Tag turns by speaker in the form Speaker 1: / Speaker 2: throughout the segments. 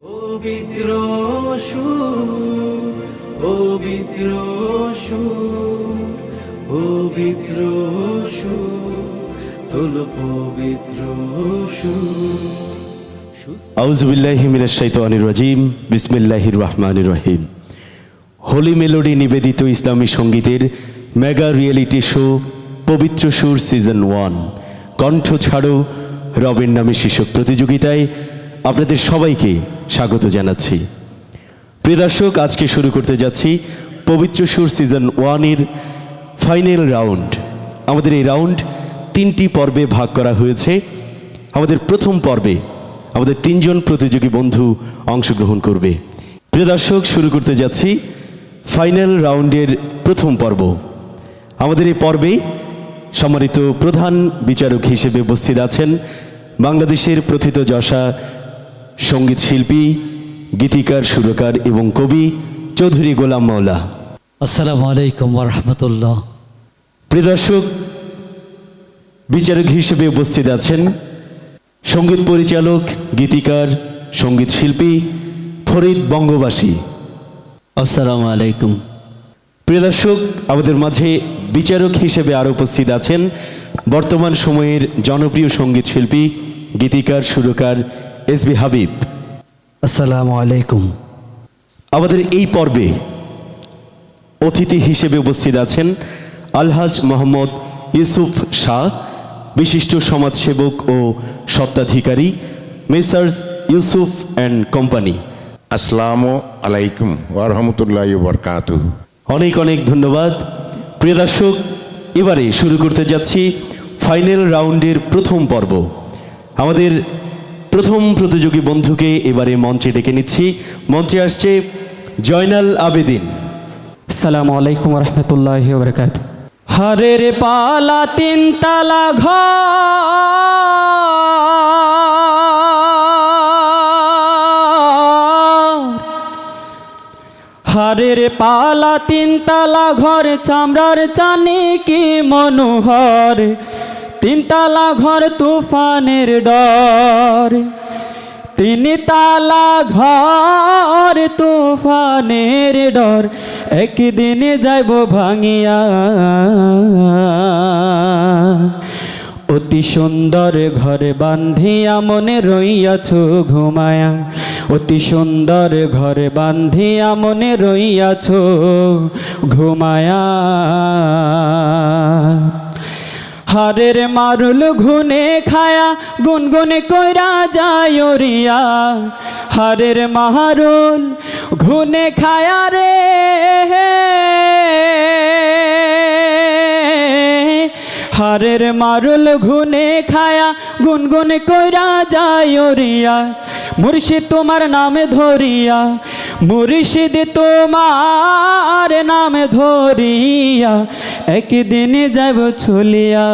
Speaker 1: পবিত্র সুর, পবিত্র সুর, পবিত্র সুর, তোল পবিত্র সুর।
Speaker 2: আউযু বিল্লাহি মিনাশ শাইতানির রাজিম। বিসমিল্লাহির রহমানির রহিম। হোলি মেলোডি নিবেদিত ইসলামী সঙ্গীতের মেগা রিয়েলিটি শো পবিত্র সুর সিজন 1 কণ্ঠ ছাড়ো রবের নামে শীর্ষক প্রতিযোগিতায় আপনাদের সবাইকে স্বাগত জানাচ্ছি। প্রিয় দর্শক, আজকে শুরু করতে যাচ্ছি পবিত্র সুর সিজন 1-এর ফাইনাল রাউন্ড। আমাদের এই রাউন্ড 3টি পর্বে ভাগ করা হয়েছে। আমাদের প্রথম পর্বে আমাদের 3 জন প্রতিযোগী বন্ধু অংশগ্রহণ করবে। প্রিয় দর্শক, শুরু করতে যাচ্ছি ফাইনাল রাউন্ডের প্রথম পর্ব। আমাদের এই পর্বে সম্মানিত প্রধান বিচারক হিসেবে উপস্থিত আছেন বাংলাদেশের প্রথিতযশা সঙ্গীত শিল্পী, গীতিকার, সুরকার এবং কবি চৌধুরী গোলাম মাওলা।
Speaker 3: আসসালামু আলাইকুম ওয়া রাহমাতুল্লাহ।
Speaker 2: প্রিয় দর্শক, বিচারক হিসেবে উপস্থিত আছেন সঙ্গীত পরিচালক, গীতিকার, সঙ্গীত শিল্পী ফরিদ বঙ্গবাসী।
Speaker 3: আসসালামু আলাইকুম।
Speaker 2: প্রিয় দর্শক, আমাদের মাঝে বিচারক হিসেবে আরও উপস্থিত আছেন বর্তমান সময়ের জনপ্রিয় সঙ্গীত শিল্পী, গীতিকার, সুরকার এসবি হাবিব।
Speaker 3: আসসালামু আলাইকুম।
Speaker 2: আমাদের এই পর্বে অতিথি হিসেবে উপস্থিত আছেন আলহাজ মোহাম্মদ ইউসুফ শাহ, বিশিষ্ট সমাজসেবক ও স্বত্বাধিকারী মেসার্স ইউসুফ অ্যান্ড কোম্পানি।
Speaker 4: আসসালামু আলাইকুম ওয়া রাহমাতুল্লাহি ওয়া বারাকাতুহু।
Speaker 2: অনেক অনেক ধন্যবাদ। প্রিয় দর্শক, এবারে শুরু করতে যাচ্ছি ফাইনাল রাউন্ডের প্রথম পর্ব। আমাদের প্রথম প্রতিযোগী বন্ধুকে এবারে মঞ্চে ডেকে নিচ্ছি। মঞ্চে আসছে জয়নাল আবেদিন।
Speaker 5: আসসালামু আলাইকুম রহমতুল্লাহি ওয়া বারাকাতুহু। হরে রে পালা তিন তালা ঘর, হরে রে পালা তিন তালা ঘর, চামড়ার চানি কি মনোহর, তিন তালা ঘর তুফানের ডর, তিন তালা ঘর তুফানের ডর, একদিন যাইব ভাঙিয়া। অতি সুন্দর ঘরে বান্ধিয়া মনে রইয়াছ ঘুমায়া, অতি সুন্দর ঘরে বান্ধিয়া মনে রইয়াছ ঘুমায়া। হারের মারুল ঘুনে খায়া গুনগুনে কইরা যায় ওরিয়া, হারের মারুল ঘুনে খায়া রে, হারের মারুল ঘুনে খায়া গুনগুনে কইরা যায় ওরিয়া। মুর্শিদ তোমার নামে ধরিয়া, মুর্শিদ তোমার নামে ধরিয়া, একদিন যাইব চলিয়া।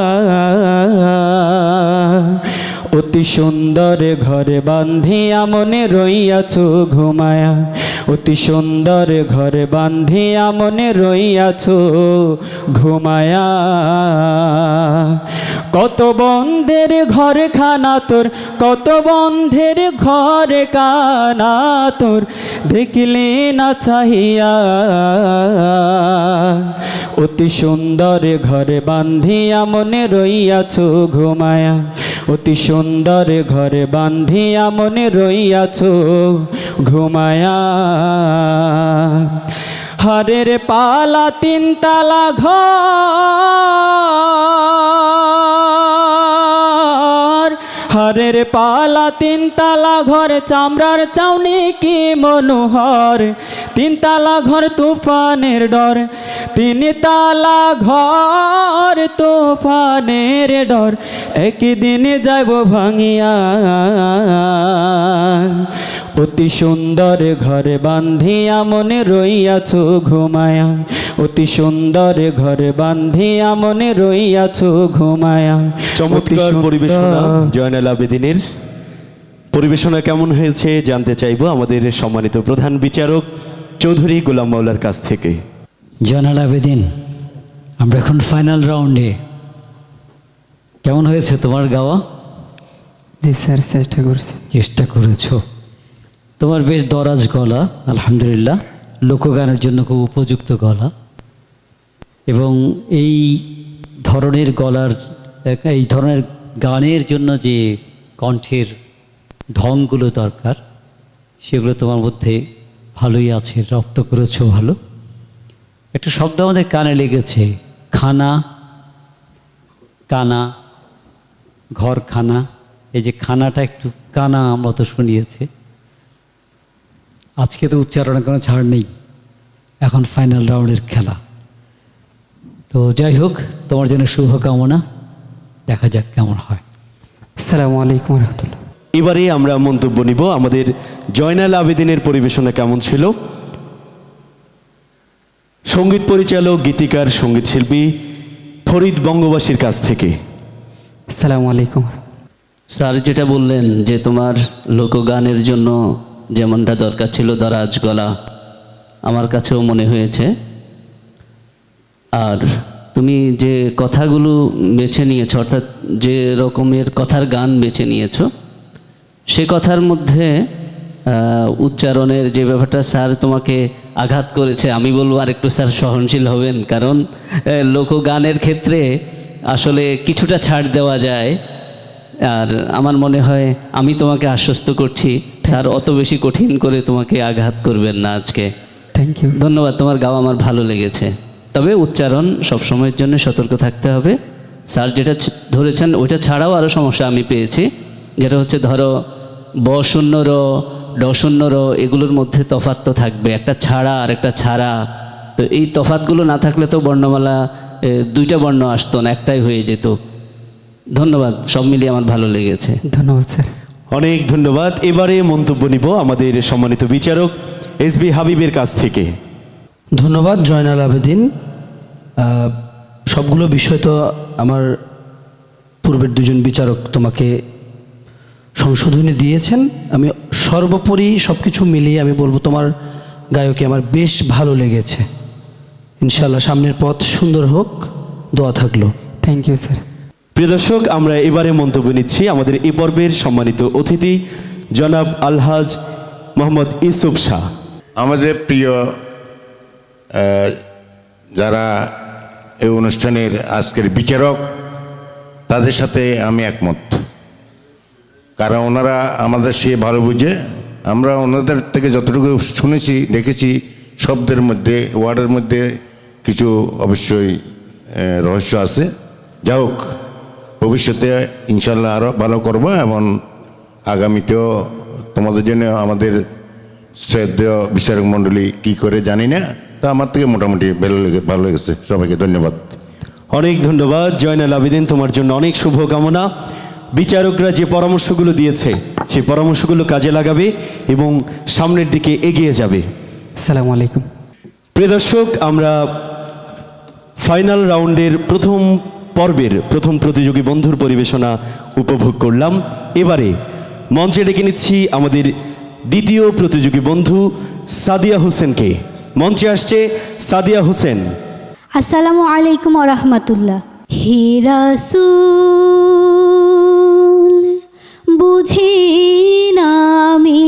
Speaker 5: অতি সুন্দর ঘরে বান্ধিয়া মনে রইয়াছ ঘুমায়া, অতি সুন্দর ঘরে বান্ধিয়া মনে রইয়াছ ঘুমায়া। কত বন্ধের ঘর খানা তোর, কত বন্ধের ঘর কানা তোর, দেখলি না চাহিয়া। অতি সুন্দর ঘরে বান্ধিয়া মনে রইয়াছ ঘুমায়া, অতি সুন্দর ঘরে বান্ধিয়া মনে রইয়াছ ঘুমায়া। হরের পালা তিন তালা ঘর, হরের পালা তিন তালা ঘর, চামড়ার চাউনি কি মনোহর, তিন তালা ঘর তুফানের ডর, তিন তালা ঘর তুফানের ডর, একদিন যাইব ভাঙিয়া। অতি সুন্দর ঘরে বান্ধিয়া মনে রইয়াছ ঘুমায়া, অতি সুন্দর ঘরে বান্ধিয়া মনে রইয়াছ ঘুমায়া।
Speaker 2: চমৎকার পরিবেশনা জয়নাল আবেদিনের। পরিবেশনা কেমন হয়েছে জানতে চাইব আমাদের সম্মানিত প্রধান বিচারক চৌধুরী গোলাম মাওলার কাছ থেকে।
Speaker 3: জয়নাল আবেদিন, আমরা এখন ফাইনাল রাউন্ডে। কেমন হয়েছে তোমার গাওয়া?
Speaker 5: জি স্যার, চেষ্টা করছি।
Speaker 3: চেষ্টা করেছো। তোমার বেশ দরাজ গলা, আলহামদুলিল্লাহ, লোকগানের জন্য খুব উপযুক্ত গলা। এবং এই ধরনের গলার, এই ধরনের গানের জন্য যে কণ্ঠের ঢংগুলো দরকার, সেগুলো তোমার মধ্যে ভালোই আছে, রপ্ত করেছো ভালো। একটা শব্দ আমাদের কানে লেগেছে, খানা, কানা, ঘরখানা। এই যে খানাটা একটু কানা মতো শুনিয়েছে। আজকে তো উচ্চারণের কোনো ছাড় নেই, এখন ফাইনাল রাউন্ডের খেলা। তো যাই হোক, তোমার জন্য শুভকামনা, দেখা যাক কেমন হয়।
Speaker 5: আসসালামু আলাইকুম রহমতুল্লাহ।
Speaker 2: এবারে আমরা মন্তব্য নিব আমাদের জয়নাল আবেদিনের পরিবেশনা কেমন ছিল। সঙ্গীত পরিচালক, গীতিকার, সঙ্গীত শিল্পী ফরিদ বঙ্গবাসীর কাছ থেকে।
Speaker 5: আসসালামু আলাইকুম।
Speaker 6: স্যার যেটা বললেন যে তোমার লোকগানের জন্য যেমনটা দরকার ছিল দরাজ গলা, আমার কাছেও মনে হয়েছে। আর তুমি যে কথাগুলো বেছে নিয়েছো, অর্থাৎ যে রকমের কথার গান বেছে নিয়েছো, সে কথার মধ্যে উচ্চারণের যে ব্যাপারটা স্যার তোমাকে আঘাত করেছে, আমি বলবো আর একটু স্যার সহনশীল হবেন, কারণ লোকগানের ক্ষেত্রে আসলে কিছুটা ছাড় দেওয়া যায়। আর আমার মনে হয়, আমি তোমাকে আশ্বস্ত করছি, স্যার অত বেশি কঠিন করে তোমাকে আঘাত করবেন না আজকে।
Speaker 5: Thank you.
Speaker 6: ধন্যবাদ, তোমার গাওয়া আমার ভালো লেগেছে। তবে উচ্চারণ সবসময়ের জন্য সতর্ক থাকতে হবে। স্যার যেটা ধরেছেন ওইটা ছাড়াও আরও সমস্যা আমি পেয়েছি, যেটা হচ্ছে ধরো ব শূন্য র, ড শূন্য র, এগুলোর মধ্যে তফাৎ তো থাকবে, একটা ছাড়া আর একটা ছাড়া। তো এই তফাৎগুলো না থাকলে তো বর্ণমালা দুইটা বর্ণ আসতো না, একটাই হয়ে যেত। ধন্যবাদ, সব মিলিয়ে আমার ভালো লেগেছে।
Speaker 5: ধন্যবাদ স্যার।
Speaker 2: অনেক ধন্যবাদ। এবারে মন্তব্য নিব আমাদের সম্মানিত বিচারক SB হাবিবের কাছ থেকে।
Speaker 7: ধন্যবাদ জয়নাল আবেদিন। সবগুলো বিষয় তো আমার পূর্বের দুজন বিচারক তোমাকে সংশোধনী দিয়েছেন। আমি সর্বোপরি সব কিছু মিলিয়ে আমি বলবো তোমার গায়কে আমার বেশ ভালো লেগেছে। ইনশাআল্লাহ সামনের পথ সুন্দর হোক, দোয়া থাকলো।
Speaker 5: Thank you sir.
Speaker 2: প্রিয় দর্শক, আমরা এবারে মন্তব্য নিচ্ছি আমাদের এই পর্বের সম্মানিত অতিথি জনাব আলহাজ মোহাম্মদ ইউসুফ শাহ।
Speaker 4: আমাদের প্রিয় যারা এই অনুষ্ঠানের আজকের বিচারক, তাদের সাথে আমি একমত, কারণ ওনারা আমাদের সে ভালো বুঝে। আমরা ওনাদের থেকে যতটুকু শুনেছি, দেখেছি, শব্দের মধ্যে, ওয়ার্ডের মধ্যে কিছু অবশ্যই রহস্য আছে। যা হোক, ভবিষ্যতে ইনশাল্লাহ আরও ভালো করবো, এবং আগামীতেও তোমাদের জন্য আমাদের শ্রদ্ধেয় বিচারক মণ্ডলী কী করে জানি না, তা আমার থেকে মোটামুটি ভালো লেগেছে। সবাইকে ধন্যবাদ।
Speaker 2: অনেক ধন্যবাদ জয়নাল আবেদিন, তোমার জন্য অনেক শুভকামনা। বিচারকরা যে পরামর্শগুলো দিয়েছে সেই পরামর্শগুলো কাজে লাগাবে এবং সামনের দিকে এগিয়ে যাবে।
Speaker 5: আসসালামু আলাইকুম।
Speaker 2: প্রিয় দর্শক, আমরা ফাইনাল রাউন্ডের প্রথম পর্বের প্রথম প্রতিযোগী বন্ধুর পরিবেশনা উপভোগ করলাম। এবারে মঞ্চে ডেকে নিচ্ছি আমাদের দ্বিতীয় প্রতিযোগী বন্ধু সাদিয়া হোসেনকে। মঞ্চে আসছে সাদিয়া হোসেন।
Speaker 8: আসসালামু আলাইকুম ওয়া রাহমাতুল্লাহ। হে রাসূল, বুঝি না আমি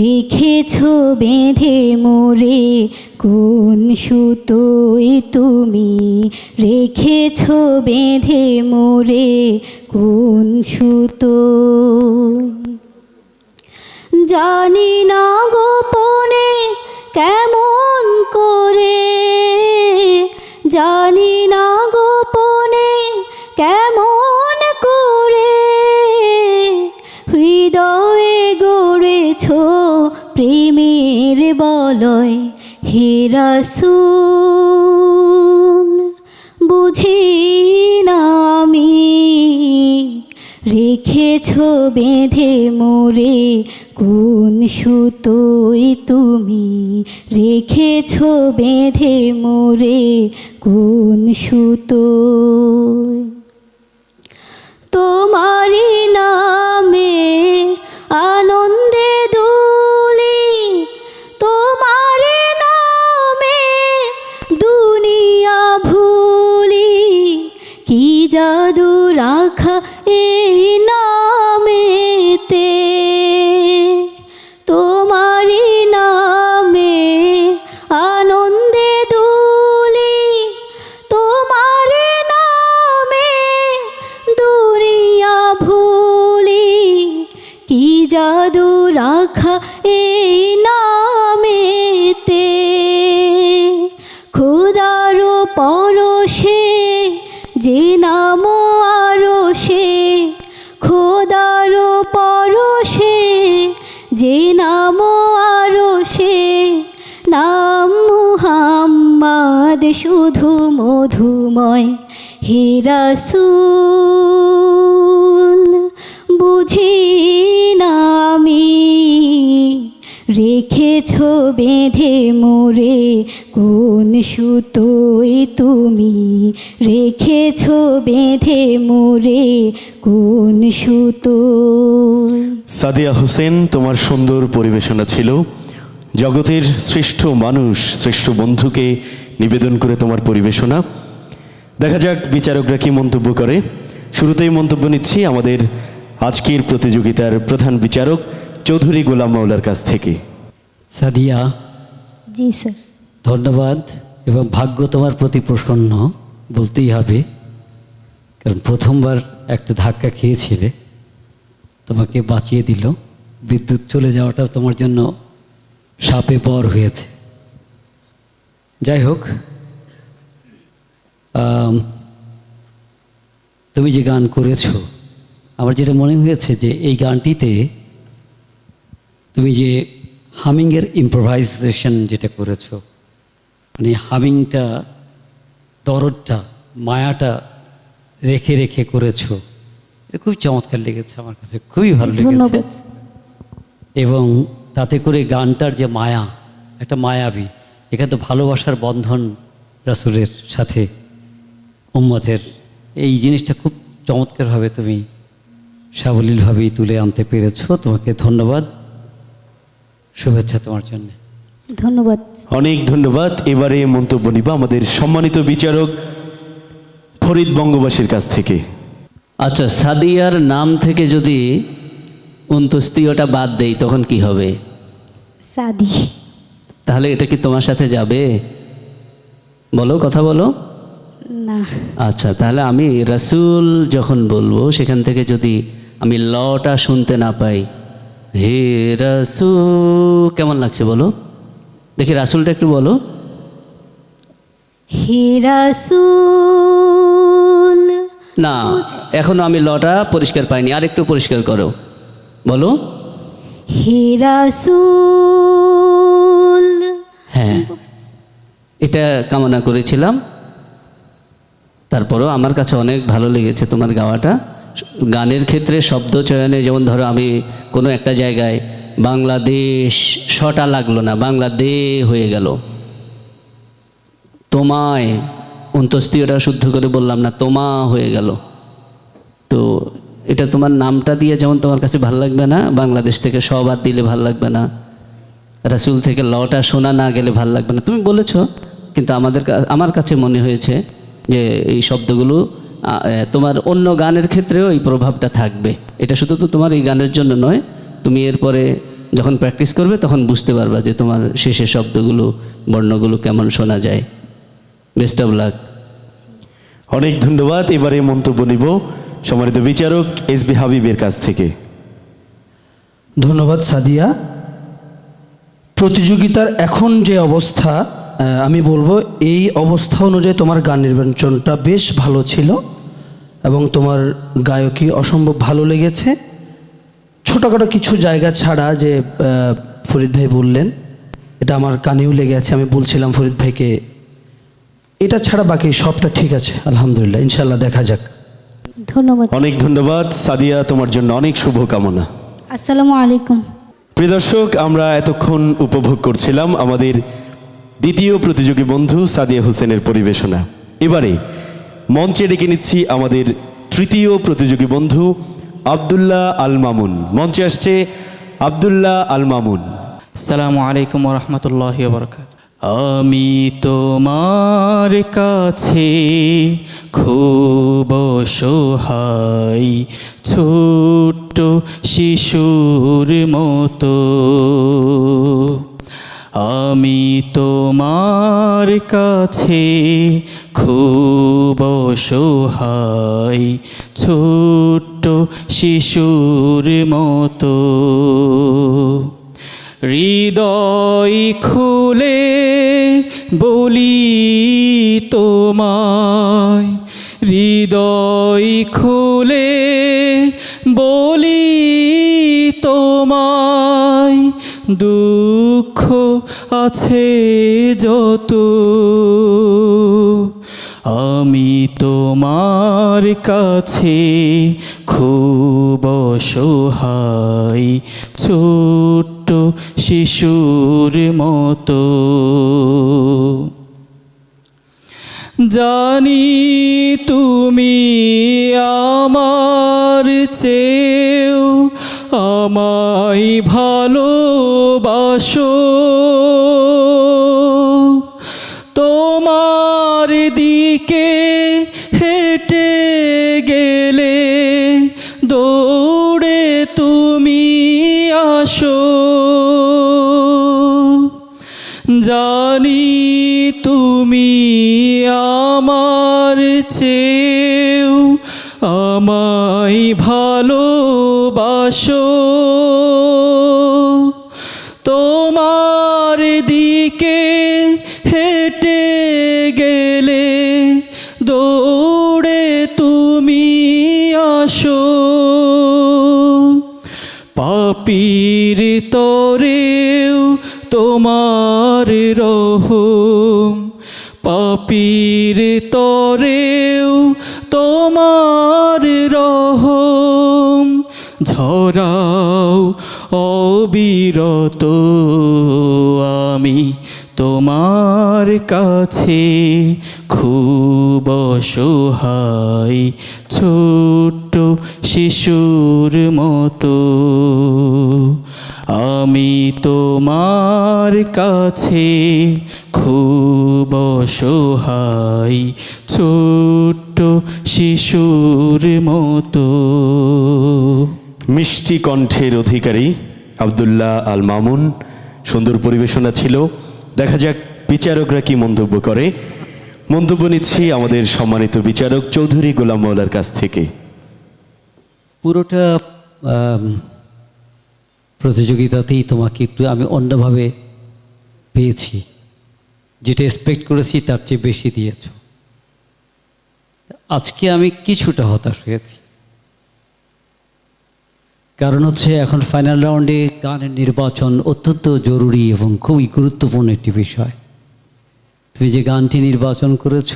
Speaker 8: রেখেছ বেঁধে মোরে কোন সুতোয় তুমি, রেখেছ বেঁধে মোরে কোন সুতোয়। জানি না গোপনে কেমন করে, জানি না গোপনে কেমন করে হৃদয়ে গড়েছ প্রেমের বলয়। হে রাসূল, বুঝি না আমি রেখেছ বেঁধে মোরে কোন সুতোয় তুমি, রেখেছ বেঁধে মোরে কোন সুতোয়। তোমারি নামে আনন্দে দুলি, তোমারি নামে দুনিয়া ভুলি, কি জাদু রাখা এই নামেতে। জাদু রাখা এই নামেতে, খোদারো পরশে যে নাম আরো সে, খোদারো পরশে যে নাম আরো সে, নাম মুহাম্মদ শুধু মধুময়। হে রাসূল বুঝি না আমি, রেখেছ বেঁধে মোরে কোন সুতোয় তুমি, রেখেছ বেঁধে মোরে কোন সুতোয়।
Speaker 2: সাদিয়া হোসেন, তোমার সুন্দর পরিবেশনা ছিল। জগতের শ্রেষ্ঠ মানুষ, শ্রেষ্ঠ বন্ধুকে নিবেদন করে তোমার পরিবেশনা। দেখা যাক বিচারকরা কি মন্তব্য করে। শুরুতেই মন্তব্য নিচ্ছি আমাদের আজকের প্রতিযোগিতার প্রধান বিচারক চৌধুরী গোলাম মাওলার কাছ থেকে।
Speaker 3: সাদিয়া,
Speaker 8: জি স্যার।
Speaker 3: ধন্যবাদ এবং ভাগ্য তোমার প্রতি প্রসন্ন বলতেই হবে, কারণ প্রথমবার একটা ধাক্কা খেয়েছিলে, তোমাকে বাঁচিয়ে দিল। বিদ্যুৎ চলে যাওয়াটা তোমার জন্য শাপে বর হয়েছে। যাই হোক, তুমি যে গান করেছো, আমার যেটা মনে হয়েছে যে এই গানটিতে তুমি যে হামিংয়ের ইম্প্রোভাইজেশন যেটা করেছো, মানে হামিংটা, দরদটা, মায়াটা রেখে রেখে করেছো, এটা খুব চমৎকার লেগেছে আমার কাছে, খুবই ভালো লেগেছে।
Speaker 8: ধন্যবাদ।
Speaker 3: এবং তাতে করে গানটার যে মায়া, একটা মায়াবী, এখানে তো ভালোবাসার বন্ধন রাসূলের সাথে উম্মতের, এই জিনিসটা খুব চমৎকারভাবে তুমি সাবলীলভাবেই তুলে আনতে পেরেছো। তোমাকে ধন্যবাদ, শুভেচ্ছা তোমার জন্য।
Speaker 8: ধন্যবাদ।
Speaker 2: অনেক ধন্যবাদ। এবারে মন্তব্য নিব আমাদের সম্মানিত বিচারক ফরিদ বঙ্গবাসীর কাছ থেকে।
Speaker 6: আচ্ছা, সাদিয়ার নাম থেকে যদি অন্তস্তীয়টা বাদ দেই তখন কি হবে?
Speaker 8: সাদি।
Speaker 6: তাহলে এটা কি তোমার সাথে যাবে? বলো, কথা বলো।
Speaker 8: না।
Speaker 6: আচ্ছা, তাহলে আমি রাসূল যখন বলবো সেখান থেকে যদি আমি লটা শুনতে না পাই, হে রাসূল, কেমন লাগছে বলো দেখি, রাসূলটা একটু বলো।
Speaker 8: হে রাসূল।
Speaker 6: না, এখনো আমি লটা পরিষ্কার পাইনি, আর একটু পরিষ্কার করো, বলো।
Speaker 8: হে রাসূল।
Speaker 6: হ্যাঁ, এটা কামনা করেছিলাম। তারপরও আমার কাছে অনেক ভালো লেগেছে তোমার গাওয়াটা। গানের ক্ষেত্রে শব্দ চয়নে, যেমন ধরো আমি কোনো একটা জায়গায় বাংলাদেশ শটা লাগলো না, বাংলাদে হয়ে গেল। তোমায় অন্তস্তীয়টা শুদ্ধ করে বললাম না, তোমা হয়ে গেল। তো এটা তোমার নামটা দিয়ে যেমন তোমার কাছে ভালো লাগবে না, বাংলাদেশ থেকে সবাদ দিলে ভালো লাগবে না, রাসূল থেকে লটা শোনা না গেলে ভালো লাগবে না, তুমি বলেছ। কিন্তু আমার কাছে মনে হয়েছে যে এই শব্দগুলো তোমার অন্য গানের ক্ষেত্রেও এই প্রভাবটা থাকবে। এটা শুধু তো তোমার এই গানের জন্য নয়, তুমি এরপরে যখন প্র্যাকটিস করবে তখন বুঝতে পারবা যে তোমার শেষের শব্দগুলো, বর্ণগুলো কেমন শোনা যায়। Best of luck.
Speaker 2: অনেক ধন্যবাদ। এবারে মন্তব্য নিব সম্মানিত বিচারক এসবি হাবিবের কাছ থেকে।
Speaker 7: ধন্যবাদ সাদিয়া। প্রতিযোগিতার এখন যে অবস্থা, আমি বলবো এই অবস্থা অনুযায়ী তোমার গান নির্বাচনটা বেশ ভালো ছিল এবং তোমার গায়কী অসম্ভব ভালো লেগেছে। ছোটোখাটো কিছু জায়গা ছাড়া যে ফরিদ ভাই বললেন, এটা আমার কানেও লেগে আছে, আমি বলছিলাম ফরিদ ভাইকে, এটা ছাড়া বাকি সবটা ঠিক আছে আলহামদুলিল্লাহ, ইনশাল্লাহ দেখা যাক।
Speaker 8: ধন্যবাদ।
Speaker 2: অনেক ধন্যবাদ সাদিয়া, তোমার জন্য অনেক শুভকামনা।
Speaker 8: আসসালামু আলাইকুম।
Speaker 2: প্রিয় দর্শক, আমরা এতক্ষণ উপভোগ করছিলাম আমাদের দ্বিতীয় প্রতিযোগী বন্ধু সাদিয়া হোসেনের পরিবেশনা। এবারে মঞ্চে ডেকে নিচ্ছি আমাদের তৃতীয় প্রতিযোগী বন্ধু আব্দুল্লাহ আল মামুন। মঞ্চে আসছে আব্দুল্লাহ আল মামুন।
Speaker 5: আসসালামু আলাইকুম ওয়া রাহমাতুল্লাহি ওয়া বারাকাতুহু। আমি তোমার কাছে খুব অসহায়, ছোট্ট শিশুর মতো। আমি তোমার কাছে খুব অসহায়, ছোট্ট শিশুর মতো হৃদয় খুলে বলি তোমায়, হৃদয় খুলে বলি তোমায়, দুঃখ আছে যত আমি তোমার কাছে খুব অসহায়, ছোট্ট শিশুর মতো। জানি তুমি আমার চেয়েও আমায় ভালোবাসো, তোমার দিকে হেঁটে গেলে দৌড়ে তুমি আসো। জানি তুমি আমার চেয়েও আমায় ভালোবাসো, তোমার দিকে হেঁটে গেলে দৌড়ে তুমি আসো। পাপীর তরেও তোমার রহম, পাপীর তরেও তোমার রহম, ঝরাও অবিরত আমি তোমার কাছে খুব অসহায়, ছোট্ট শিশুর মতো আমি তোমার কাছে খুব অসহায়, ছোট্ট শিশুর মতো।
Speaker 2: মিষ্টি কণ্ঠের অধিকারী আব্দুল্লাহ আল মামুন, সুন্দর পরিবেশনা ছিল। দেখা যাক বিচারকরা কি মন্তব্য করে। মন্তব্য নিচ্ছি আমাদের সম্মানিত বিচারক চৌধুরী গোলাম মওলার কাছ থেকে।
Speaker 3: পুরোটা প্রতিযোগিতাতেই তোমাকে একটু আমি অন্যভাবে পেয়েছি, যেটা এক্সপেক্ট করেছি তার চেয়ে বেশি দিয়েছ। আজকে আমি কিছুটা হতাশ হয়েছি, কারণ হচ্ছে এখন ফাইনাল রাউন্ডে গানের নির্বাচন অত্যন্ত জরুরি এবং খুবই গুরুত্বপূর্ণ একটি বিষয়। তুমি যে গানটি নির্বাচন করেছ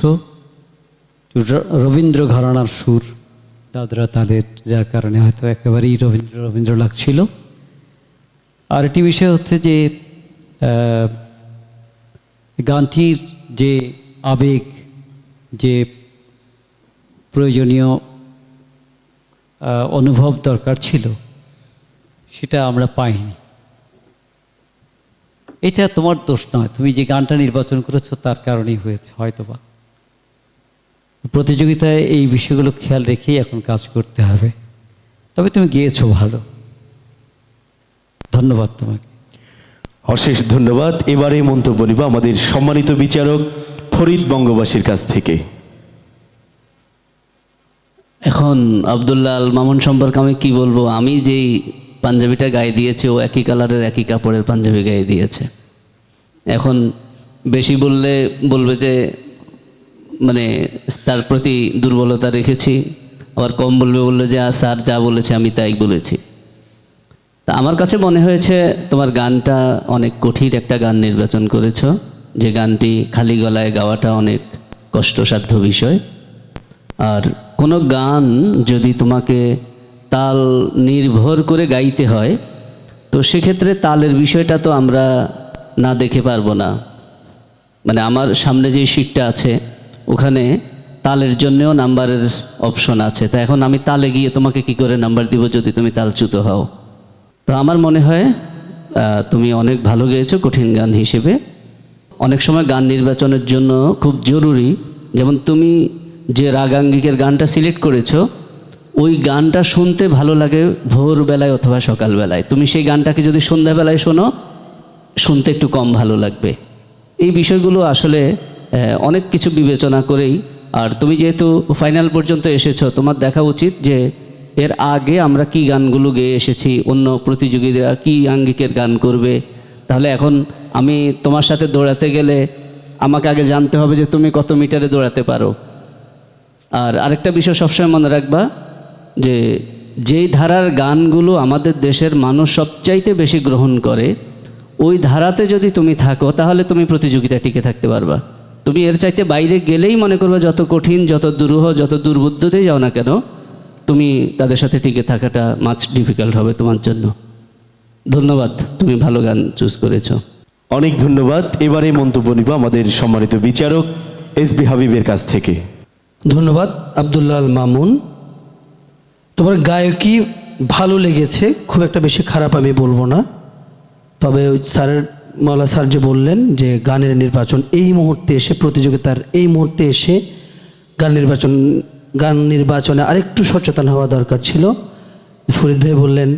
Speaker 3: রবীন্দ্র ঘরানার সুর, দাদরা তাদের, যার কারণে হয়তো একেবারেই রবীন্দ্র রবীন্দ্র লাগছিল। আর একটি বিষয় হচ্ছে যে গানটির যে আবেগ, যে প্রয়োজনীয় অনুভব দরকার ছিল সেটা আমরা পাইনি। এটা তোমার দোষ নয়, তুমি যে গানটা নির্বাচন করেছো তার কারণেই হয়েছে হয়তোবা। প্রতিযোগিতায় এই বিষয়গুলো খেয়াল রেখেই এখন কাজ করতে হবে। তবে তুমি গেয়েছো ভালো, ধন্যবাদ তোমাকে।
Speaker 2: অশেষ ধন্যবাদ। এবারে মন্তব্য নিব আমাদের সম্মানিত বিচারক ফরিদ বঙ্গবাসীর কাছ থেকে।
Speaker 6: এখন আব্দুল্লাহ আল মামুন সম্পর্কে আমি কি বলবো? আমি যেই পাঞ্জাবিটা গায়ে দিয়েছি ও একই কালারের একই কাপড়ের পাঞ্জাবি গায়ে দিয়েছে। এখন বেশি বললে বলবে যে মানে তার প্রতি দুর্বলতা রেখেছি, আবার কম বললে যে স্যার যা বলেছে আমি তাই বলেছি। তা আমার কাছে মনে হয়েছে তোমার গানটা অনেক কঠিন একটা গান নির্বাচন করেছো, যে গানটি খালি গলায় গাওয়াটা অনেক কষ্টসাধ্য বিষয়। আর কোনো গান যদি তোমাকে তাল নির্ভর করে গাইতে হয় তো সেক্ষেত্রে তালের বিষয়টা তো আমরা না দেখে পারবো না। মানে আমার সামনে যে শিটটা আছে ওখানে তালের জন্যও নাম্বারের অপশন আছে। তা এখন আমি তালে গিয়ে তোমাকে কি করে নাম্বার দিব যদি তুমি তালচ্যুত হও? তো আমার মনে হয় তুমি অনেক ভালো গেয়েছো কঠিন গান হিসেবে। অনেক সময় গান নির্বাচনের জন্য খুব জরুরি, যেমন তুমি যে রাগাঙ্গিকের গানটা সিলেক্ট করেছো ওই গানটা শুনতে ভালো লাগে ভোরবেলায় অথবা সকালবেলায়। তুমি সেই গানটাকে যদি সন্ধ্যাবেলায় শোনো শুনতে একটু কম ভালো লাগবে। এই বিষয়গুলো আসলে অনেক কিছু বিবেচনা করেই, আর তুমি যেহেতু ফাইনাল পর্যন্ত এসেছো তোমার দেখা উচিত যে এর আগে আমরা কি গানগুলো গেয়ে এসেছি, অন্য প্রতিযোগীরা কি আঙ্গিকের গান করবে। তাহলে এখন আমি তোমার সাথে দৌড়াতে গেলে আমাকে আগে জানতে হবে যে তুমি কত মিটারে দৌড়াতে পারো। আর আরেকটা বিষয় সবসময় মনে রাখবা যে যেই ধারার গানগুলো আমাদের দেশের মানুষ সবচাইতে বেশি গ্রহণ করে, ওই ধারাতে যদি তুমি থাকো তাহলে তুমি প্রতিযোগিতায় টিকে থাকতে পারবা। তুমি এর চাইতে বাইরে গেলেই মনে করবে যত কঠিন, যত দুরূহ, যত দুর্বুদ্ধতেই যাও না কেন, তুমি তাদের সাথে টিকে থাকাটা মাছ ডিফিকাল্ট হবে তোমার জন্য। ধন্যবাদ, তুমি ভালো গান চুজ করেছো।
Speaker 2: অনেক ধন্যবাদ। এবারে মন্তব্য নিব আমাদের সম্মানিত বিচারক SB হাবিবের কাছ থেকে।
Speaker 7: ধন্যবাদ আব্দুল্লাহ আল মামুন। তোমার গায়কী ভালো লেগেছে, খুব একটা বেশি খারাপ আমি বলবো না। তবে ওই স্যারের মাওলা স্যার যে বললেন যে গানের নির্বাচন এই মুহূর্তে এসে, প্রতিযোগিতার এই মুহূর্তে এসে গান নির্বাচনে আরেকটু সচেতন হওয়া দরকার ছিল। ফরিদ ভাই বললেন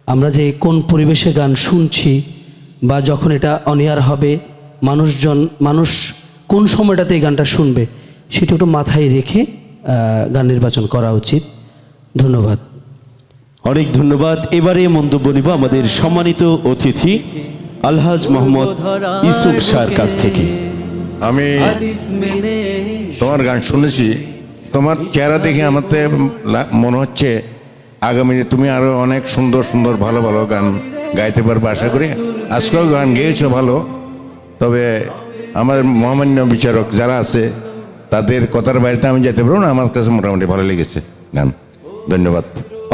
Speaker 7: আমরা যে কোন পরিবেশে গান শুনছি বা যখন এটা অনিয়ার হবে, মানুষ কোন সময়টাতে এই গানটা শুনবে সেটা একটু মাথায় রেখে গান নির্বাচন করা উচিত। ধন্যবাদ।
Speaker 2: অনেক ধন্যবাদ। এবারে মন্তব্য নিব আমাদের সম্মানিত অতিথি আলহাজ মোহাম্মদ ইউসুফ শাহর কাছ থেকে।
Speaker 4: আমি
Speaker 1: হাদিস মেনে
Speaker 4: তোমার গান শুনেছি, তোমার চেহারা দেখে আমার তো মনে হচ্ছে আগামী দিনে তুমি আরো অনেক সুন্দর সুন্দর ভালো ভালো গান গাইতে পারবে আশা করি। আজকেও গান গেয়েছো ভালো, তবে আমার মহামান্য বিচারক যারা আছে তাদের কথার বাইরে আমি যেতে পারবো না, আমার কাছে মোটামুটি ভালো লেগেছে গান। ধন্যবাদ।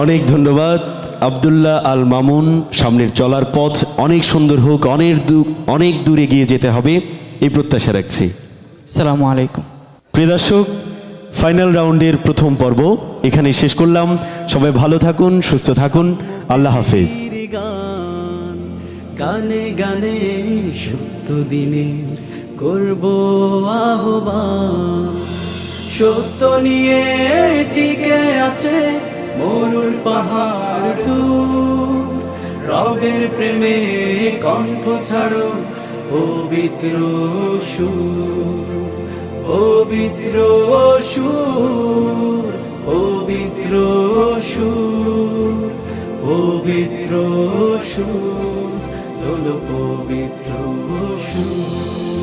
Speaker 2: অনেক ধন্যবাদ আব্দুল্লাহ আল মামুন। সামনের চলার পথ অনেক সুন্দর হোক, অনেক দূর এগিয়ে যেতে হবে এই প্রত্যাশা রাখছি।
Speaker 5: সালামু আলাইকুম।
Speaker 2: প্রিয় দর্শক, ফাইনাল রাউন্ডের প্রথম পর্ব এখানে শেষ করলাম। সবাই ভালো থাকুন, সুস্থ থাকুন। আল্লাহ হাফেজ।
Speaker 1: গান গানে গানে সত্য দিনে করব আহ্বান, সত্য নিয়ে টিকে আছে মরুর পাহাড় দূর, রবের প্রেমে কণ্ঠ ছাড়ো পবিত্র সুর, পবিত্র সুর, পবিত্র সুর, পবিত্র সুর, তোলো পবিত্র সুর।